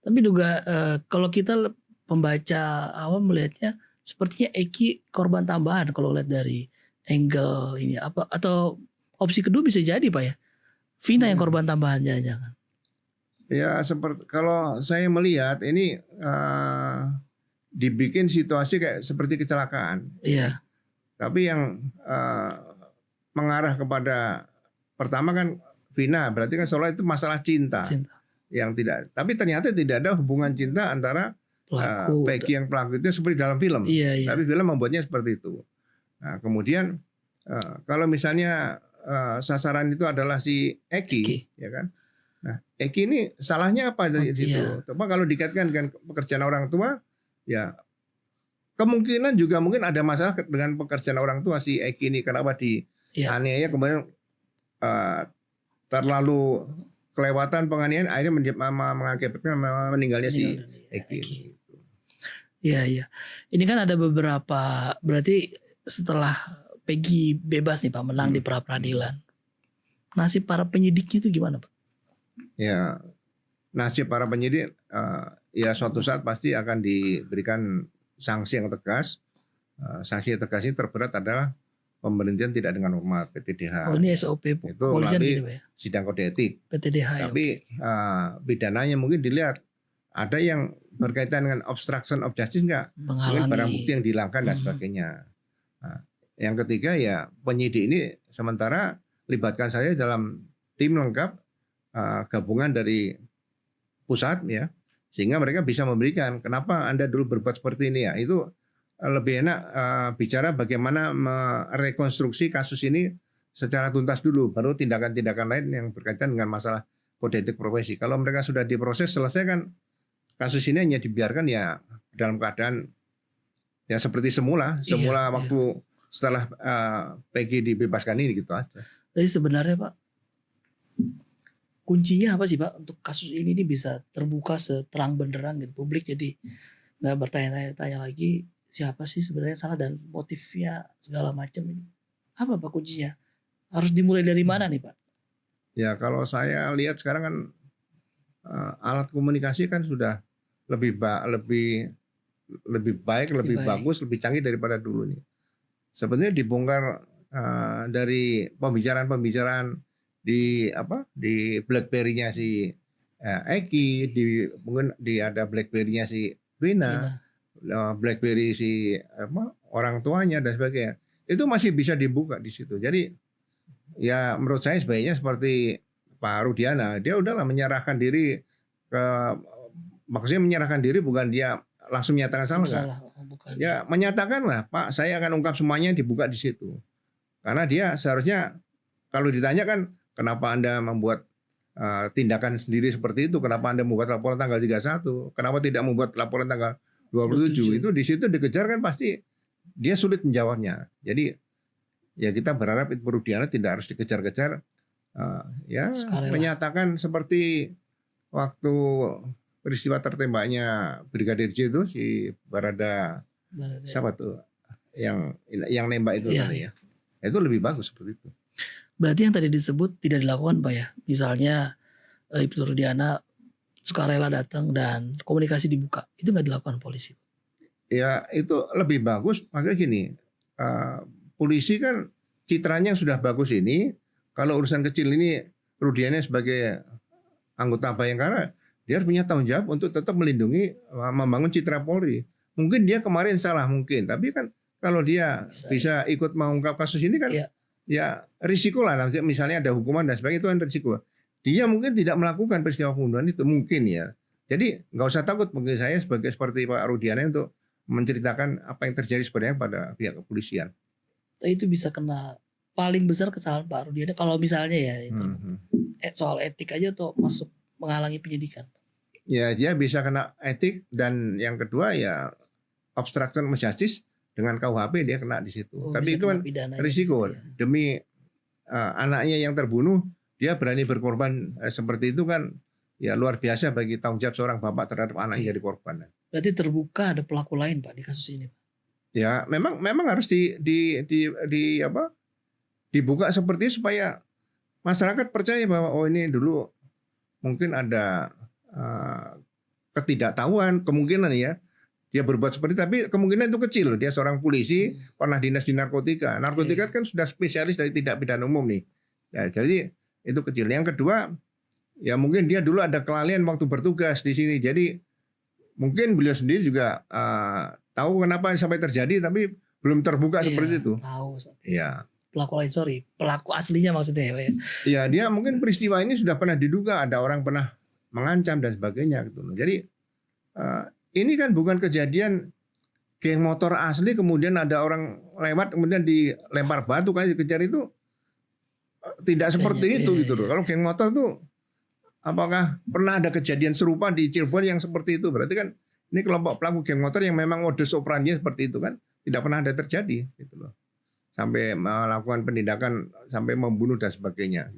Tapi juga kalau kita pembaca awam melihatnya sepertinya Eki korban tambahan kalau lihat dari angle ini apa atau opsi kedua bisa jadi Pak ya. Vina yang korban tambahan jangan. Ya seperti kalau saya melihat ini dibikin situasi kayak seperti kecelakaan. Iya. Tapi yang mengarah kepada pertama kan Vina berarti kan soalnya itu masalah cinta. Yang tidak, tapi ternyata tidak ada hubungan cinta antara Peggy yang pelaku itu seperti dalam film. Iya. Tapi film membuatnya seperti itu. Nah kemudian kalau misalnya sasaran itu adalah si Eki, ya kan? Nah Eki ini salahnya apa dari situ? Coba kalau dikaitkan dengan pekerjaan orang tua, ya kemungkinan juga mungkin ada masalah dengan pekerjaan orang tua si Eki ini. Kenapa dianiaya kemudian terlalu kelewatan penganiayaan akhirnya mengakibatkan meninggalnya si Eki. Iya. Ini kan ada beberapa, berarti setelah Peggy bebas nih Pak, menang di pra peradilan. Nasib para penyidiknya itu gimana Pak? Ya, nasib para penyidik ya suatu saat pasti akan diberikan sanksi yang tegas. Sanksi yang tegas ini terberat adalah pemberhentian tidak dengan hormat (PTDH). Oh ini SOP itu melalui gitu, ya? Sidang kode etik. PTDH. Tapi pidananya mungkin dilihat ada yang berkaitan dengan obstruction of justice enggak? Mungkin barang bukti yang dihilangkan dan sebagainya. Nah, yang ketiga ya penyidik ini sementara libatkan saya dalam tim lengkap gabungan dari pusat ya, sehingga mereka bisa memberikan kenapa Anda dulu berbuat seperti ini ya. Itu lebih enak bicara bagaimana merekonstruksi kasus ini secara tuntas dulu, baru tindakan-tindakan lain yang berkaitan dengan masalah kode etik profesi. Kalau mereka sudah diproses selesai kan kasus ini hanya dibiarkan ya dalam keadaan ya seperti semula waktu setelah Peggy dibebaskan ini gitu aja. Jadi sebenarnya Pak, kuncinya apa sih Pak untuk kasus ini bisa terbuka seterang benderang gitu, publik jadi nggak bertanya-tanya lagi siapa sih sebenarnya salah dan motifnya segala macam ini. Apa Pak kuncinya? Harus dimulai dari mana nih Pak? Ya kalau saya lihat sekarang kan alat komunikasi kan sudah lebih baik, lebih bagus, lebih canggih daripada dulu nih. Sebenarnya dibongkar dari pembicaraan di BlackBerry-nya si Eki, mungkin ada BlackBerry-nya si Vina. BlackBerry si orang tuanya dan sebagainya, itu masih bisa dibuka di situ. Jadi ya menurut saya sebaiknya seperti Pak Rudiana, dia udahlah menyerahkan diri maksudnya menyerahkan diri bukan dia langsung menyatakan salah. Ya menyatakan lah Pak, saya akan ungkap semuanya, dibuka di situ. Karena dia seharusnya kalau ditanya kan kenapa Anda membuat tindakan sendiri seperti itu, kenapa Anda membuat laporan tanggal 31, kenapa tidak membuat laporan tanggal 27, itu di situ dikejar kan pasti dia sulit menjawabnya. Jadi ya kita berharap Ibu Rudiana tidak harus dikejar-kejar, menyatakan seperti waktu peristiwa tertembaknya Brigadir J itu si Barada siapa tuh yang nembak itu tadi ya. Itu lebih bagus seperti itu. Berarti yang tadi disebut tidak dilakukan Pak ya. Misalnya Ibu Rudiana sukarela datang dan komunikasi dibuka, itu nggak dilakukan polisi. Ya itu lebih bagus. Makanya gini, polisi kan citranya sudah bagus ini. Kalau urusan kecil ini Rudiana sebagai anggota Bayangkara, dia harus punya tanggung jawab untuk tetap melindungi, membangun citra Polri. Mungkin dia kemarin salah mungkin, tapi kan kalau dia bisa ikut mengungkap kasus ini kan ya risiko lah. Misalnya ada hukuman dan sebagainya, itu kan risiko. Dia mungkin tidak melakukan peristiwa pembunuhan itu mungkin ya. Jadi nggak usah takut mungkin saya seperti Pak Rudiana untuk menceritakan apa yang terjadi sebenarnya pada pihak kepolisian. Itu bisa kena paling besar kesalahan Pak Rudiana kalau misalnya ya itu soal etik aja atau masuk menghalangi penyidikan. Ya dia bisa kena etik dan yang kedua ya obstruction of justice dengan KUHP dia kena di situ. Tapi itu kan risiko ya. Demi anaknya yang terbunuh. Dia berani berkorban seperti itu kan ya luar biasa bagi tanggung jawab seorang bapak terhadap anak yang jadi korban. Berarti terbuka ada pelaku lain Pak di kasus ini. Ya memang harus dibuka seperti itu supaya masyarakat percaya bahwa oh ini dulu mungkin ada ketidaktahuan kemungkinan ya dia berbuat seperti itu, tapi kemungkinan itu kecil loh. Dia seorang polisi pernah dinas di narkotika. Narkotika kan sudah spesialis dari tindak pidana umum nih. Ya, jadi itu kecil. Yang kedua ya mungkin dia dulu ada kelalaian waktu bertugas di sini. Jadi mungkin beliau sendiri juga tahu kenapa sampai terjadi, tapi belum terbuka seperti itu. Tahu. Iya. Pelaku lain, sorry, pelaku aslinya maksudnya ya, Pak ya. Iya, dia mungkin peristiwa ini sudah pernah diduga, ada orang pernah mengancam dan sebagainya gitu loh. Jadi ini kan bukan kejadian geng motor asli kemudian ada orang lewat kemudian dilempar batu kayak dikejar, itu tidak seperti itu gitu loh. Kalau geng motor tuh apakah pernah ada kejadian serupa di Cirebon yang seperti itu? Berarti kan ini kelompok pelaku geng motor yang memang modus operandinya seperti itu kan tidak pernah ada terjadi gitu loh. Sampai melakukan penindakan sampai membunuh dan sebagainya.